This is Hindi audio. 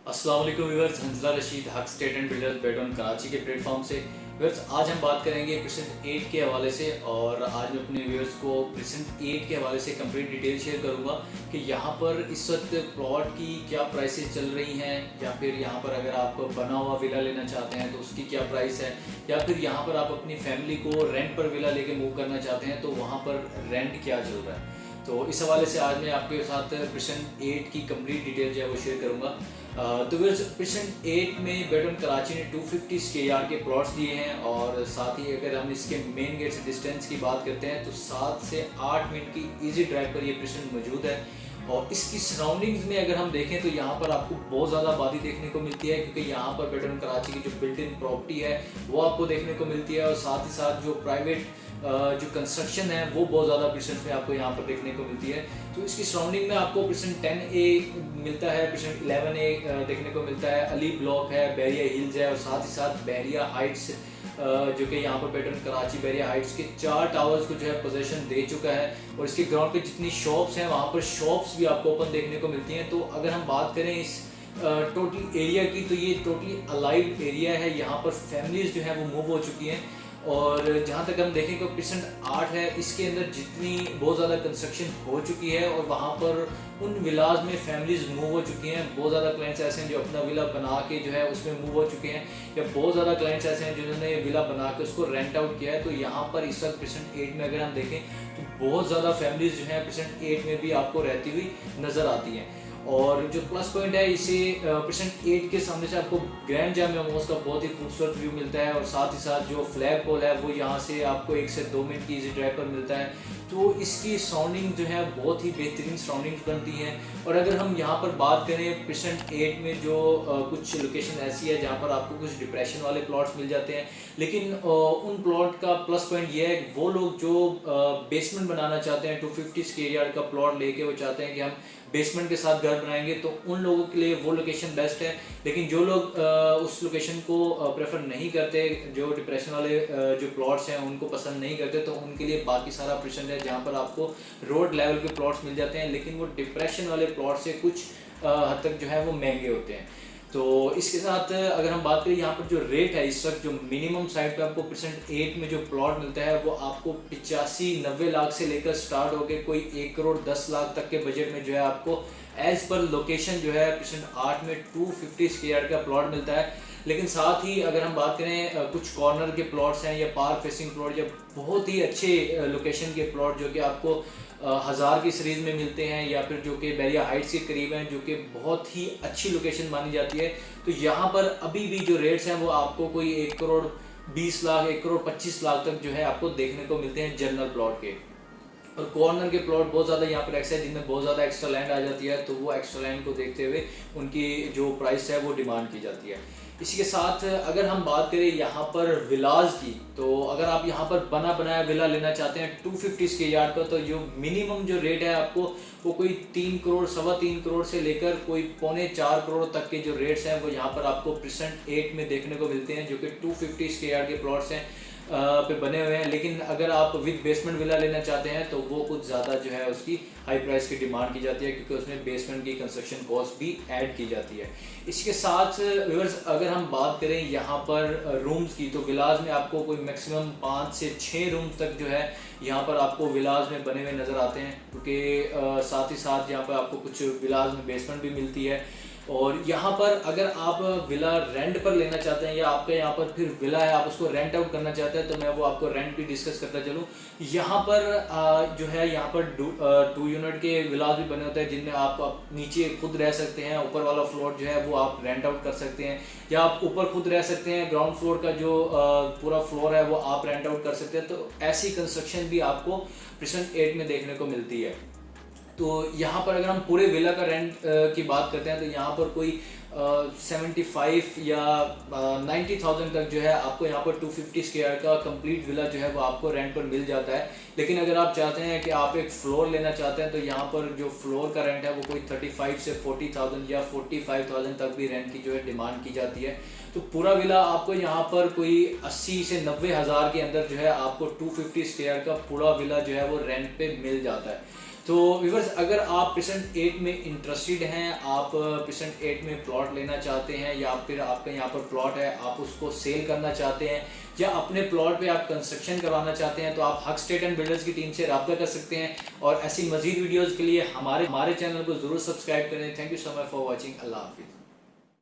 अस्सलाम वालेकुम viewers, Hansla Rashid Haq estate and builders बेटन कराची के प्लेटफॉर्म से। व्यूअर्स, आज हम बात करेंगे प्रेजेंट 8 के हवाले से और आज मैं अपने व्यूअर्स को प्रेजेंट 8 के हवाले से कंप्लीट डिटेल शेयर करूंगा कि यहाँ पर इस वक्त प्लॉट की क्या प्राइसेस चल रही हैं, या फिर यहाँ पर अगर आप बना हुआ विला लेना चाहते हैं तो उसकी क्या प्राइस है, या फिर यहाँ पर आप अपनी फैमिली को रेंट पर विला लेके मूव करना चाहते हैं तो वहाँ पर रेंट क्या चल रहा है। तो इस हवाले से आज मैं आपके साथ प्रेजेंट 8 की कंप्लीट डिटेल जो है वो शेयर करूंगा। तो प्रेजेंट 8 में बेटन कराची ने 250 स्क्वायर के प्लॉट्स दिए हैं और साथ ही अगर हम इसके मेन गेट से डिस्टेंस की बात करते हैं तो 7 से 8 मिनट की इजी ड्राइव पर ये प्रेजेंट मौजूद है। और इसकी सराउंडिंग्स में अगर हम देखें तो यहाँ पर आपको बहुत ज़्यादा आबादी देखने को मिलती है, क्योंकि यहाँ पर बेटन कराची की जो बिल्ट इन प्रॉपर्टी है वो आपको देखने को मिलती है और साथ ही साथ जो प्राइवेट जो कंस्ट्रक्शन है वो बहुत ज़्यादा परसेंट में आपको यहाँ पर देखने को मिलती है। तो इसकी सराउंडिंग में आपको परसेंट 10A मिलता है, परसेंट 11A देखने को मिलता है, अली ब्लॉक है, बैरिया हिल्स है और साथ ही साथ बैरिया हाइट्स जो कि यहाँ पर पैटर्न कराची बैरिया हाइट्स के 4 टावर्स को जो है पोजीशन दे चुका है। और इसके ग्राउंड पे जितनी शॉप्स हैं वहाँ पर शॉप्स भी आपको ओपन देखने को मिलती हैं। तो अगर हम बात करें इस टोटल एरिया की तो ये टोटली अलाइव एरिया है, यहाँ पर फैमिलीज जो है वो मूव हो चुकी हैं। और जहाँ तक हम देखें तो परसेंट 8 है, इसके अंदर जितनी बहुत ज़्यादा कंस्ट्रक्शन हो चुकी है और वहाँ पर उन विलाज में फैमिलीज मूव हो चुकी हैं। बहुत ज़्यादा क्लाइंट्स ऐसे हैं जो अपना विला बना के जो है उसमें मूव हो चुके हैं, या बहुत ज़्यादा क्लाइंट्स ऐसे हैं जिन्होंने विला बना के उसको रेंट आउट किया है। तो यहाँ पर इस वक्त परसेंट 8 में अगर हम देखें तो बहुत ज़्यादा फैमिलीज जो है परसेंट 8 में भी आपको रहती हुई नज़र आती हैं। और जो प्लस पॉइंट है इसे परसेंट 8 के सामने से आपको ग्रैंड जामिया मॉस्क का बहुत ही खूबसूरत व्यू मिलता है और साथ ही साथ जो फ्लैग पोल है वो यहाँ से आपको 1 से 2 मिनट की इजी ड्राइव पर मिलता है। तो इसकी सराउंडिंग जो है बहुत ही बेहतरीन सराउंडिंग्स बनती हैं। और अगर हम यहाँ पर बात करें परसेंट 8 में जो कुछ लोकेशन ऐसी है जहाँ पर आपको कुछ डिप्रेशन वाले प्लॉट्स मिल जाते हैं, लेकिन उन प्लॉट का प्लस पॉइंट ये है वो लोग जो बेसमेंट बनाना चाहते हैं, 250 स्क्वायर का प्लॉट लेके वो चाहते हैं कि हम बेसमेंट के साथ घर बनाएंगे, तो उन लोगों के लिए वो लोकेशन बेस्ट है। लेकिन जो लोग उस लोकेशन को प्रेफर नहीं करते, जो डिप्रेशन वाले जो प्लॉट्स हैं उनको पसंद नहीं करते, तो उनके लिए बाकी सारा ऑप्शन है जहाँ पर आपको रोड लेवल के प्लॉट्स मिल जाते हैं, लेकिन वो डिप्रेशन वाले प्लॉट से कुछ हद तक जो है वो महंगे होते हैं। तो इसके साथ अगर हम बात करें यहाँ पर जो रेट है इस वक्त जो मिनिमम साइड पे आपको परसेंट 8 में जो प्लॉट मिलता है वो आपको 85-90 लाख से लेकर स्टार्ट होकर कोई 1 करोड़ 10 लाख तक के बजट में जो है आपको एज पर लोकेशन जो है परसेंट 8 में 250 स्क्वायर का प्लॉट मिलता है। लेकिन साथ ही अगर हम बात करें कुछ कॉर्नर के प्लॉट्स हैं या पार्क फेसिंग प्लॉट या बहुत ही अच्छे लोकेशन के प्लॉट जो कि आपको 1000 की सीरीज में मिलते हैं, या फिर जो कि बैरिया हाइट्स के करीब हैं जो कि बहुत ही अच्छी लोकेशन मानी जाती है, तो यहाँ पर अभी भी जो रेट्स हैं वो आपको कोई 1 करोड़ 20 लाख 1 करोड़ 25 लाख तक जो है आपको देखने को मिलते हैं जनरल प्लॉट के। और कॉर्नर के प्लॉट बहुत ज़्यादा यहाँ पर एक्स है जिनमें बहुत ज़्यादा एक्स्ट्रा लैंड आ जाती है, तो वो एक्स्ट्रा लैंड को देखते हुए उनकी जो प्राइस है वो डिमांड की जाती है। इसी के साथ अगर हम बात करें यहाँ पर विलाज की, तो अगर आप यहाँ पर बना बनाया विला लेना चाहते हैं 250 स्क्वायर का, तो जो मिनिमम जो रेट है आपको वो कोई 3 करोड़ 3.25 करोड़ से लेकर कोई 3.25 करोड़ तक के जो रेट्स हैं वो यहाँ पर आपको परसेंट 8 में देखने को मिलते हैं, जो कि 250 स्क्वायर के प्लॉट्स हैं पे बने हुए हैं। लेकिन अगर आप विद बेसमेंट विला लेना चाहते हैं तो वो कुछ ज़्यादा जो है उसकी हाई प्राइस की डिमांड की जाती है, क्योंकि उसमें बेसमेंट की कंस्ट्रक्शन कॉस्ट भी ऐड की जाती है। इसके साथ व्यूअर्स अगर हम बात करें यहाँ पर रूम्स की, तो विलाज में आपको कोई मैक्सिमम 5 से 6 रूम्स तक जो है यहाँ पर आपको विलाज में बने हुए नज़र आते हैं, क्योंकि साथ ही साथ यहाँ पर आपको कुछ विलाज में बेसमेंट भी मिलती है। और यहाँ पर अगर आप विला रेंट पर लेना चाहते हैं या आपके यहाँ पर फिर विला है आप उसको रेंट आउट करना चाहते हैं, तो मैं वो आपको रेंट भी डिस्कस करता चलूँ। यहाँ पर जो है यहाँ पर 2 यूनिट के विलास भी बने होते हैं जिनमें आप नीचे खुद रह सकते हैं, ऊपर वाला फ्लोर जो है वो आप रेंट आउट कर सकते हैं, या आप ऊपर खुद रह सकते हैं, ग्राउंड फ्लोर का जो पूरा फ्लोर है वो आप रेंट आउट कर सकते हैं। तो ऐसी कंस्ट्रक्शन भी आपको परसेंट 8 में देखने को मिलती है। तो यहाँ पर अगर हम पूरे विला का रेंट की बात करते हैं तो यहाँ पर कोई 75 या 90,000 तक जो है आपको यहाँ पर 250 स्क्वायर का कंप्लीट विला जो है वो आपको रेंट पर मिल जाता है। लेकिन अगर आप चाहते हैं कि आप एक फ्लोर लेना चाहते हैं तो यहाँ पर जो फ्लोर का रेंट है वो कोई 35 से 40,000 या 45,000 तक भी रेंट की जो है डिमांड की जाती है। तो पूरा विला आपको यहाँ पर कोई 80 से 90 हज़ार के अंदर जो है आपको 250 स्क्वायर का पूरा विला जो है वो रेंट पे मिल जाता है। तो व्यूवर्स, अगर आप परसेंट 8 में इंटरेस्टेड हैं, आप परसेंट 8 में प्लॉट लेना चाहते हैं, या फिर आपका यहाँ पर प्लॉट है आप उसको सेल करना चाहते हैं, या अपने प्लॉट पे आप कंस्ट्रक्शन करवाना चाहते हैं, तो आप हक स्टेट एंड बिल्डर्स की टीम से रब्ता कर सकते हैं। और ऐसी मजीद वीडियोज़ के लिए हमारे चैनल को ज़रूर सब्सक्राइब करें। Thank you so much for watching. Allah हाफिज़।